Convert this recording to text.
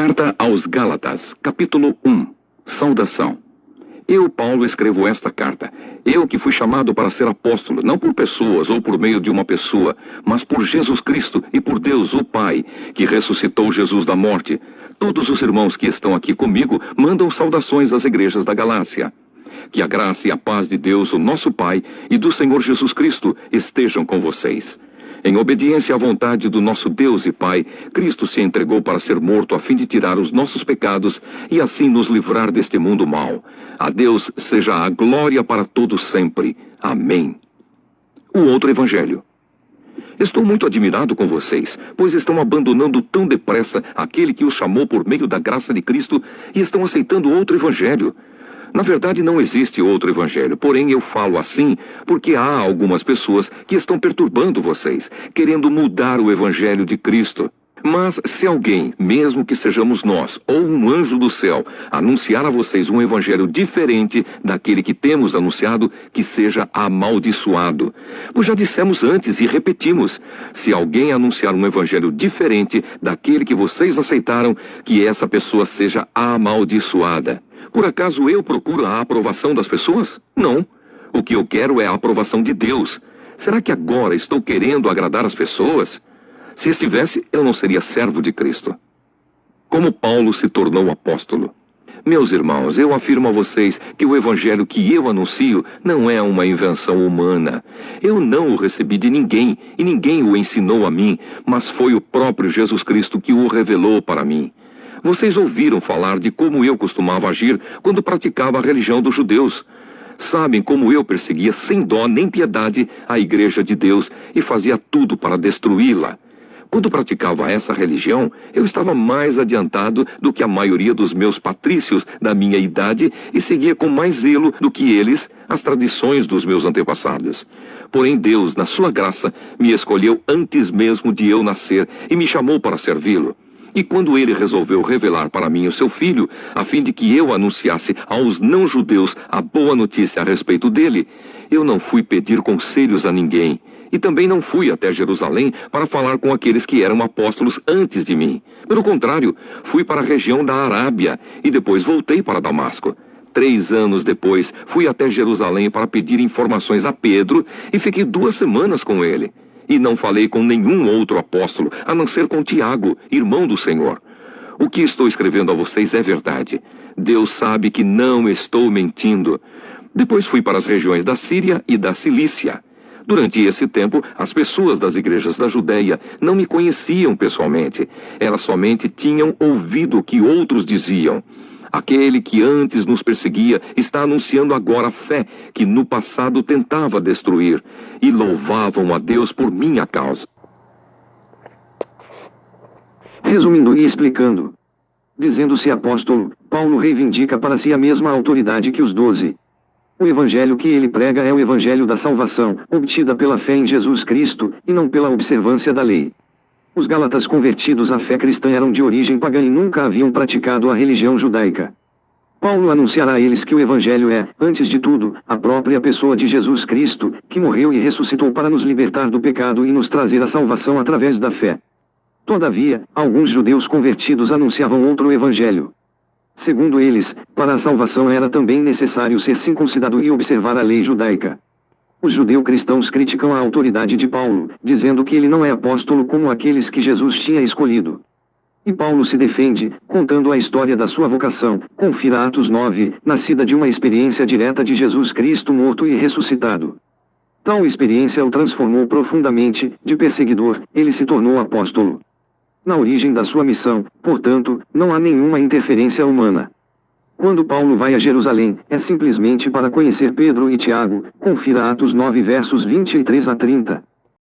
Carta aos Gálatas, capítulo 1. Saudação. Eu, Paulo, escrevo esta carta. Eu que fui chamado para ser apóstolo, não por pessoas ou por meio de uma pessoa, mas por Jesus Cristo e por Deus, o Pai, que ressuscitou Jesus da morte. Todos os irmãos que estão aqui comigo mandam saudações às igrejas da Galácia. Que a graça e a paz de Deus, o nosso Pai, e do Senhor Jesus Cristo estejam com vocês. Em obediência à vontade do nosso Deus e Pai, Cristo se entregou para ser morto a fim de tirar os nossos pecados e assim nos livrar deste mundo mau. A Deus seja a glória para todos sempre. Amém. O outro evangelho. Estou muito admirado com vocês, pois estão abandonando tão depressa aquele que os chamou por meio da graça de Cristo e estão aceitando outro evangelho. Na verdade, não existe outro evangelho, porém eu falo assim porque há algumas pessoas que estão perturbando vocês, querendo mudar o evangelho de Cristo. Mas se alguém, mesmo que sejamos nós, ou um anjo do céu, anunciar a vocês um evangelho diferente daquele que temos anunciado, que seja amaldiçoado. Pois já dissemos antes e repetimos, se alguém anunciar um evangelho diferente daquele que vocês aceitaram, que essa pessoa seja amaldiçoada. Por acaso eu procuro a aprovação das pessoas? Não. O que eu quero é a aprovação de Deus. Será que agora estou querendo agradar as pessoas? Se estivesse, eu não seria servo de Cristo. Como Paulo se tornou apóstolo? Meus irmãos, eu afirmo a vocês que o evangelho que eu anuncio não é uma invenção humana. Eu não o recebi de ninguém, e ninguém o ensinou a mim, mas foi o próprio Jesus Cristo que o revelou para mim. Vocês ouviram falar de como eu costumava agir quando praticava a religião dos judeus. Sabem como eu perseguia sem dó nem piedade a igreja de Deus e fazia tudo para destruí-la. Quando praticava essa religião, eu estava mais adiantado do que a maioria dos meus patrícios da minha idade e seguia com mais zelo do que eles as tradições dos meus antepassados. Porém Deus, na sua graça, me escolheu antes mesmo de eu nascer e me chamou para servi-lo. E quando ele resolveu revelar para mim o seu filho, a fim de que eu anunciasse aos não-judeus a boa notícia a respeito dele, eu não fui pedir conselhos a ninguém. E também não fui até Jerusalém para falar com aqueles que eram apóstolos antes de mim. Pelo contrário, fui para a região da Arábia e depois voltei para Damasco. 3 anos depois, fui até Jerusalém para pedir informações a Pedro e fiquei 2 semanas com ele. E não falei com nenhum outro apóstolo, a não ser com Tiago, irmão do Senhor. O que estou escrevendo a vocês é verdade. Deus sabe que não estou mentindo. Depois fui para as regiões da Síria e da Cilícia. Durante esse tempo, as pessoas das igrejas da Judéia não me conheciam pessoalmente. Elas somente tinham ouvido o que outros diziam. Aquele que antes nos perseguia está anunciando agora a fé que no passado tentava destruir, e louvavam a Deus por minha causa. Resumindo e explicando. Dizendo-se apóstolo, Paulo reivindica para si a mesma autoridade que os 12. O evangelho que ele prega é o evangelho da salvação, obtida pela fé em Jesus Cristo, e não pela observância da lei. Os gálatas convertidos à fé cristã eram de origem pagã e nunca haviam praticado a religião judaica. Paulo anunciará a eles que o evangelho é, antes de tudo, a própria pessoa de Jesus Cristo, que morreu e ressuscitou para nos libertar do pecado e nos trazer a salvação através da fé. Todavia, alguns judeus convertidos anunciavam outro evangelho. Segundo eles, para a salvação era também necessário ser circuncidado e observar a lei judaica. Os judeu-cristãos criticam a autoridade de Paulo, dizendo que ele não é apóstolo como aqueles que Jesus tinha escolhido. E Paulo se defende, contando a história da sua vocação, confira Atos 9, nascida de uma experiência direta de Jesus Cristo morto e ressuscitado. Tal experiência o transformou profundamente, de perseguidor, ele se tornou apóstolo. Na origem da sua missão, portanto, não há nenhuma interferência humana. Quando Paulo vai a Jerusalém, é simplesmente para conhecer Pedro e Tiago, confira Atos 9 versos 23 a 30.